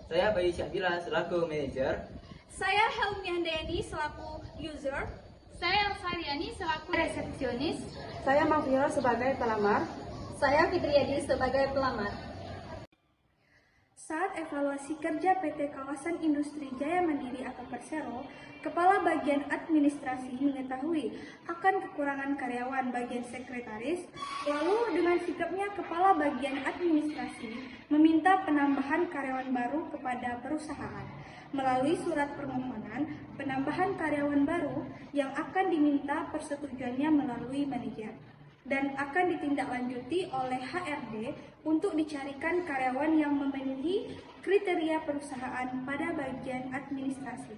Saya Bayu Syakila selaku manajer. Saya Helmi Handayani selaku user. Saya Elsariani selaku resepsionis. Saya Mafira sebagai pelamar. Saya Fitriadi sebagai pelamar. Saat evaluasi kerja PT Kawasan Industri Jaya Mandiri atau Persero, Kepala Bagian Administrasi mengetahui akan kekurangan karyawan bagian sekretaris, lalu dengan sikapnya Kepala Bagian Administrasi meminta penambahan karyawan baru kepada perusahaan melalui surat permohonan penambahan karyawan baru yang akan diminta persetujuannya melalui manajer dan akan ditindaklanjuti oleh HRD untuk dicarikan karyawan yang memenuhi kriteria perusahaan pada bagian administrasi.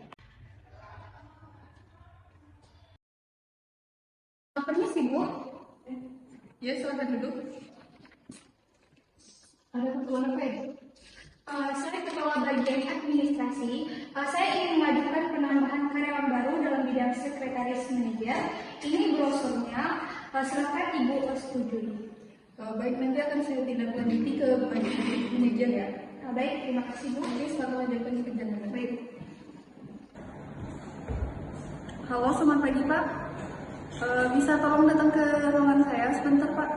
Permisi, Bu. Ya, silakan duduk. Ada keperluan apa ya? Saya Kepala Bagian Administrasi. Saya ingin mengajukan penambahan karyawan baru dalam bidang sekretaris manajer. Ini brosurnya. Silakan Ibu setujui. Baik, nanti akan saya tindak lanjuti ke manajer ya. Baik, terima kasih Bu. Oke, selamat lanjutkan kerjaan. Baik. Halo, selamat pagi Pak. Bisa tolong datang ke ruangan saya sebentar Pak?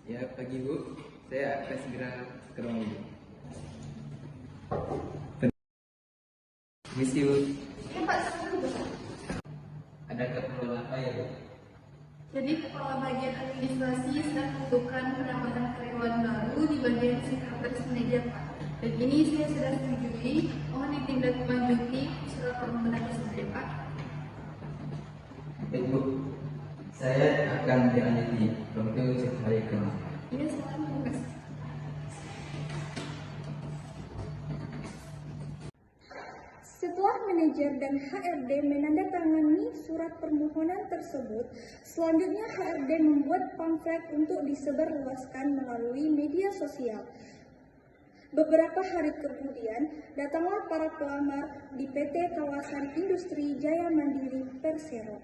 Ya, pagi Bu. Saya akan segera ke ruang Ibu. Permisi Bu. Ya Pak, silakan Bu. Ada keperluan apa ya Bu? Jadi Kepala Bagian Administrasi sedang membutuhkan penambahan karyawan baru di bagian sekretaris manajer Pak. Dan ini saya sudah setujui, mohon ditindaklanjuti surat permohonan tersebut Pak. Baik Bu. Saya akan dilanjuti untuk sekali ke Iya, silakan terima kasih. Setelah manajer dan HRD menandatangani surat permohonan tersebut, selanjutnya HRD membuat pamflet untuk disebarluaskan melalui media sosial. Beberapa hari kemudian, datanglah para pelamar di PT Kawasan Industri Jaya Mandiri Persero.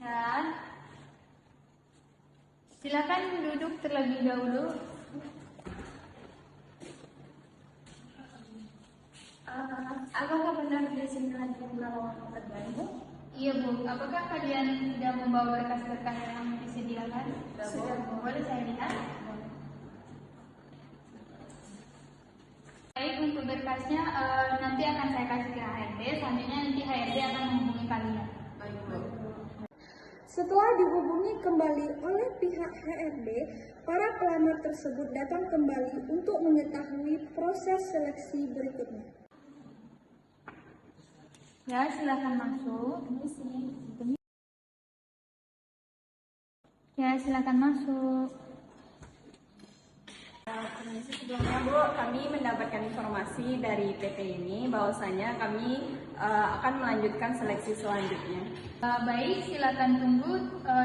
Ya. Silakan duduk terlebih dahulu. Apakah benar di sini lagi menawarkan pekerjaan, Bu? Iya Bu, apakah kalian sudah membawa berkas-berkas yang disediakan? Sudah, Bu. Boleh saya lihat? Baik, untuk berkasnya nanti akan saya kasih ke HRD, selanjutnya nanti HRD akan menghubungi kalian. Baik Bu. Setelah dihubungi kembali oleh pihak HRD, para pelamar tersebut datang kembali untuk mengetahui proses seleksi berikutnya. Ya, silakan masuk. Ya, silakan masuk. Sebelumnya Bu, kami mendapatkan informasi dari PT ini bahwasanya kami akan melanjutkan seleksi selanjutnya. Baik, silakan tunggu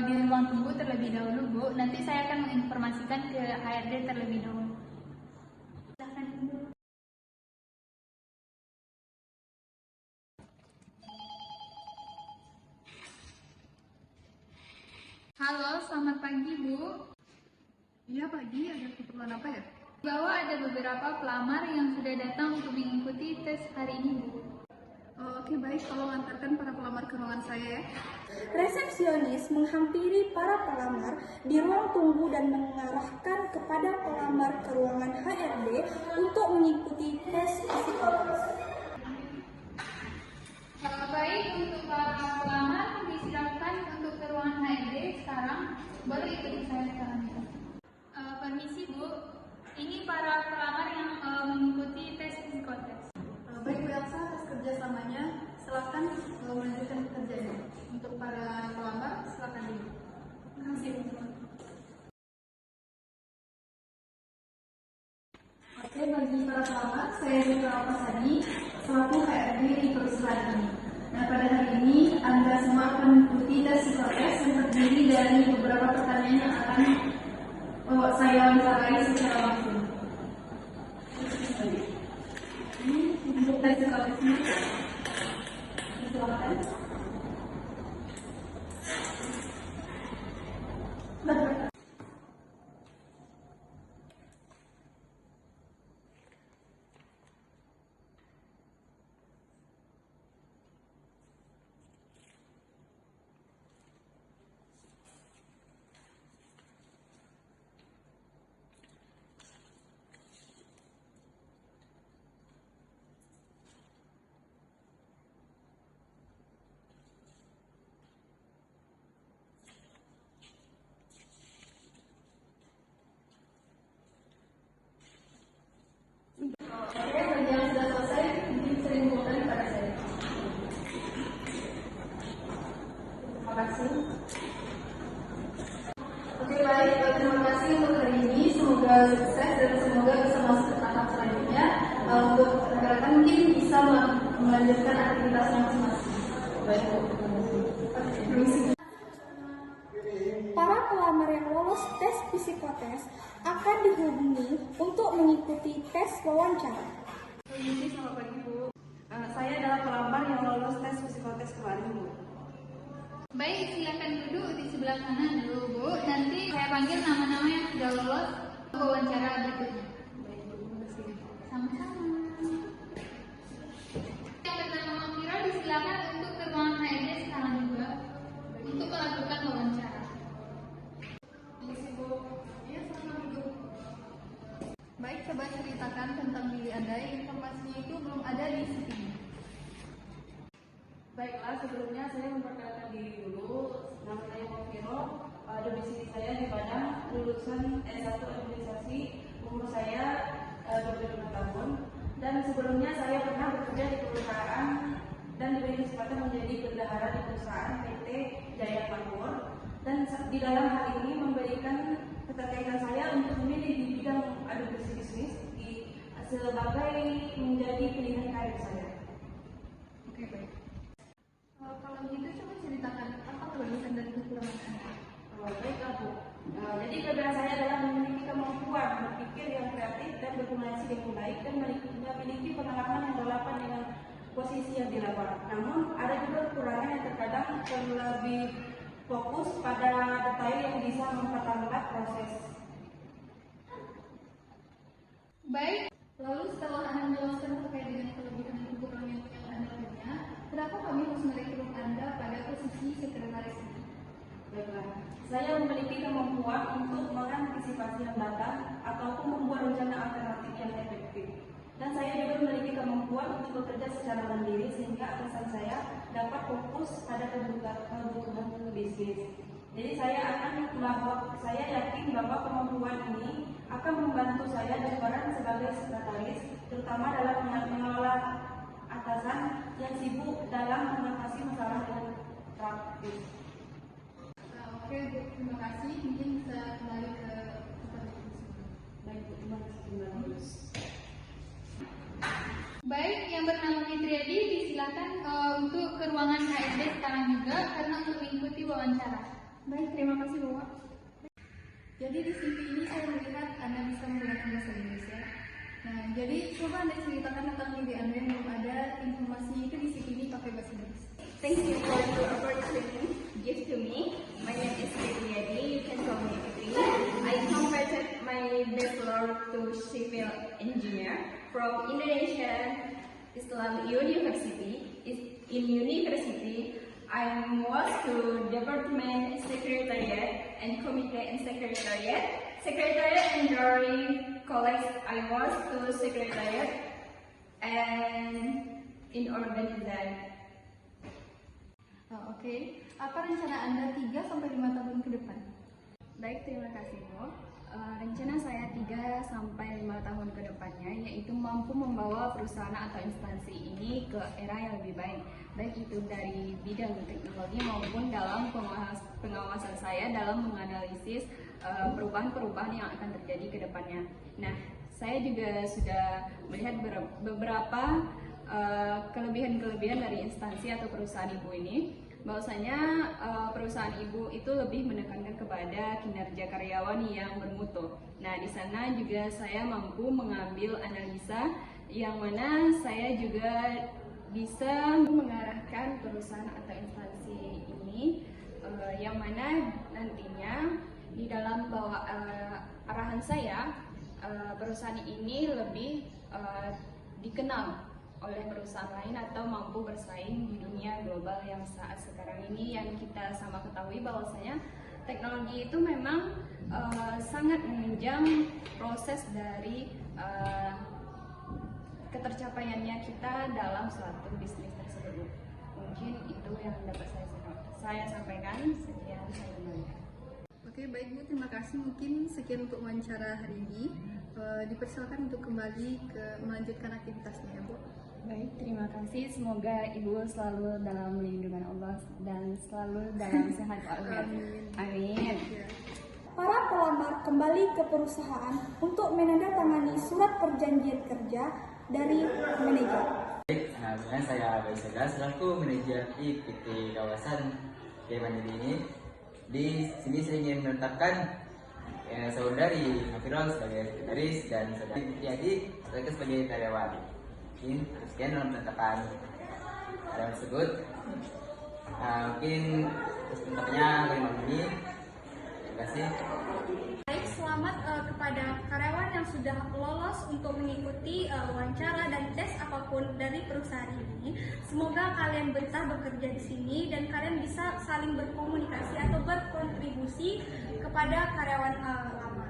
di ruang tunggu terlebih dahulu Bu. Nanti saya akan menginformasikan ke HRD terlebih dahulu. Silakan tunggu. Halo, selamat pagi Bu. Iya pagi, ada keperluan apa ya? Bahwa ada beberapa pelamar yang sudah datang untuk mengikuti tes hari ini Bu. Oke baik, tolong antarkan para pelamar ke ruangan saya ya. Resepsionis menghampiri para pelamar di ruang tunggu dan mengarahkan kepada pelamar ke ruangan HRD untuk mengikuti tes psikotes. Baik, untuk para pelamar disilakan untuk ke ruangan HRD sekarang. Boleh ikuti saya sekarang. Permisi Bu, ini para pelamar yang mengikuti tes psikotes. Baik Bu Elsa, atas kerjasamanya, silakan melanjutkan pekerjaannya. Untuk para pelamar, silakan dulu. Terima kasih Bu. Oke, bagi para pelamar, saya Zitra Pasadi, selaku HRD di perusahaan ini. Nah, pada hari ini, Anda semua akan mengikuti tes psikotes yang terdiri dari beberapa pertanyaan yang akan saya wawancarai secara langsung. Ini untuk tes psikotesnya. Silakan. baik, terima kasih untuk hari ini. Semoga sukses dan semoga bisa masuk ke tahap selanjutnya. Untuk rekan-rekan mungkin bisa melanjutkan aktivitasnya masing-masing. Baik, permisi. Para pelamar yang lolos tes psikotes akan dihubungi untuk mengikuti tes wawancara. Permisi, selamat pagi Bu. Saya adalah pelamar yang lolos tes psikotes kemarin Bu. Baik, silakan duduk di sebelah sana dulu, Bu. Nanti saya panggil nama-nama yang sudah lolos wawancara berikutnya. Sama-sama. Yang bernama Mira disilakan untuk ke ruangan HRD sekarang juga untuk melakukan wawancara. Baik, coba ceritakan tentang diri Anda. Informasinya itu belum ada di CV. Baiklah, sebelumnya saya memperkenalkan diri dulu. Nama saya Mofiro. Domisili saya di Padang, lulusan S1 Administrasi. Umur saya 25 tahun. Dan sebelumnya saya pernah bekerja di perusahaan dan diberi kesempatan menjadi bendahara di perusahaan PT Jaya Makmur. Dan di dalam hal ini memberikan keterkaitan saya untuk memilih di bidang advokasi bisnis sebagai menjadi pilihan karir saya. Oke, baik. Kalau begitu coba ceritakan apa kelebihan dan kekurangan Anda. Baiklah Bu. Jadi kelebihan saya adalah memiliki kemampuan berpikir yang kreatif dan berkomunikasi dengan baik dan memiliki pengalaman yang relevan dengan posisi yang dilakukan. Namun ada juga kekurangan yang terkadang lebih fokus pada detail yang bisa memperlambat proses. Baik, lalu setelah Anda menjelaskan terkait dengan kelebihan dan kekurangan yang Anda punya, kenapa kami harus merekrut Anda pada posisi sekretaris ini? Baiklah, saya memiliki kemampuan untuk mengantisipasi hambatan ataupun membuat rencana alternatif yang efektif. Dan saya juga memiliki kemampuan untuk bekerja secara mandiri sehingga atasan saya dapat fokus pada kebutuhan bisnis. Jadi saya yakin bahwa kemampuan ini akan membantu saya dan peran sebagai sekretaris, terutama dalam mengelola atasan yang sibuk dalam mengatasi masalah dengan praktis. Oke, terima kasih. Mungkin bisa kembali ke tempat duduk. Baik, terima kasih. Baik, yang bernama Fitriadi disilakan untuk ke ruangan HRD sekarang juga karena untuk mengikuti wawancara. Baik, terima kasih Bapak. Jadi di CV ini saya melihat Anda bisa menggunakan bahasa Indonesia. Nah, jadi coba Anda ceritakan tentang diri Anda yang belum ada informasi itu di CV ini pakai bahasa Indonesia. Thank you for the opportunity given to me. My name is Fitriadi. You can call me Fitri. I completed my bachelor to civil engineer from Indonesian Islamic University. In university, I was to Department Secretariat and Committee and Secretariat and Drawing College. I was to Secretariat and in organization. Oke. Apa rencana Anda 3-5 tahun ke depan? Baik, terima kasih Bu. Rencana saya 3-5 tahun ke depannya yaitu mampu membawa perusahaan atau instansi ini ke era yang lebih baik, baik itu dari bidang teknologi maupun dalam pengawasan saya dalam menganalisis perubahan-perubahan yang akan terjadi ke depannya. Nah, saya juga sudah melihat beberapa kelebihan-kelebihan dari instansi atau perusahaan ibu ini, bahwasanya perusahaan ibu itu lebih menekankan kepada kinerja karyawan yang bermutu. Nah, di sana juga saya mampu mengambil analisa yang mana saya juga bisa mengarahkan perusahaan atau instansi ini yang mana nantinya di dalam arahan saya perusahaan ini lebih dikenal oleh perusahaan lain atau mampu bersaing di dunia global yang saat sekarang ini, yang kita sama ketahui bahwasanya teknologi itu memang sangat menunjang proses dari ketercapaiannya kita dalam suatu bisnis tersebut. Mungkin itu yang dapat saya sampaikan. Sekian, saya kembalikan. Oke, baik Bu, terima kasih. Mungkin sekian untuk wawancara hari ini. Dipersilakan untuk kembali melanjutkan aktivitasnya ya Bu. Baik, terima kasih. Semoga Ibu selalu dalam lindungan Allah dan selalu dalam sehat walafiat. Amin. Ya. Para kembali ke perusahaan untuk menandatangani surat perjanjian kerja dari manajer. Baik, dengan saya Bayu Sega selaku manajer di PT Kawasan Jaya Mandiri ini. Di sini saya ingin menetapkan saudari Hafirul sebagai sekretaris dan saudari Tiadi sebagai karyawan. Mungkin sekian dalam penetapan karyawan tersebut. Mungkin penetapannya bagaimana ini. Terima kasih. Baik, selamat kepada karyawan yang sudah lolos untuk mengikuti wawancara dan tes apapun dari perusahaan ini. Semoga kalian betah bekerja di sini dan kalian bisa saling berkomunikasi atau berkontribusi kepada karyawan lama.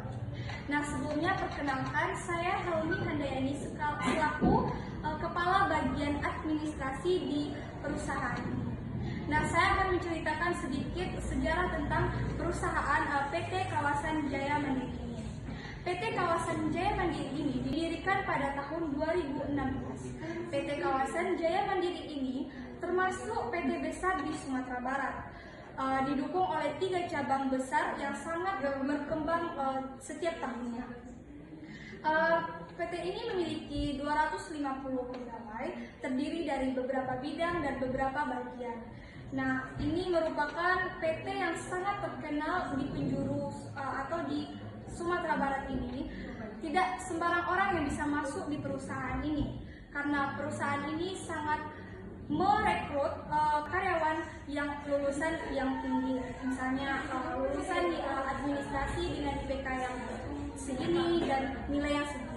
Nah, sebelumnya perkenalkan, saya Helmi Handayani selaku Kepala Bagian Administrasi di perusahaan ini. Nah, saya akan menceritakan sedikit sejarah tentang perusahaan PT Kawasan Jaya Mandiri ini. PT Kawasan Jaya Mandiri ini didirikan pada tahun 2016. PT Kawasan Jaya Mandiri ini termasuk PT besar di Sumatera Barat. Didukung oleh 3 cabang besar yang sangat berkembang setiap tahunnya. PT ini memiliki 250 pegawai, terdiri dari beberapa bidang dan beberapa bagian. Nah, ini merupakan PT yang sangat terkenal di penjuru atau di Sumatera Barat ini. Tidak sembarang orang yang bisa masuk di perusahaan ini, karena perusahaan ini sangat merekrut karyawan yang lulusan yang tinggi, misalnya lulusan di administrasi dengan IPK yang segini dan nilai yang segini.